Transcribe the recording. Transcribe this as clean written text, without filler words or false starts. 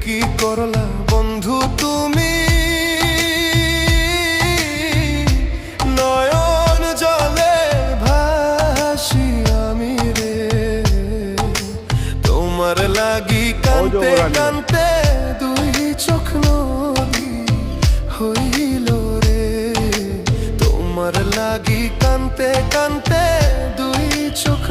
কি করলা বন্ধু তুমি, নয়ন জলে ভাসি আমি রে, তোমার লাগি কান্তে কান্তে দুই চোখ নদী হইল রে, তোমার লাগি কান্তে কান্তে দুই চোখ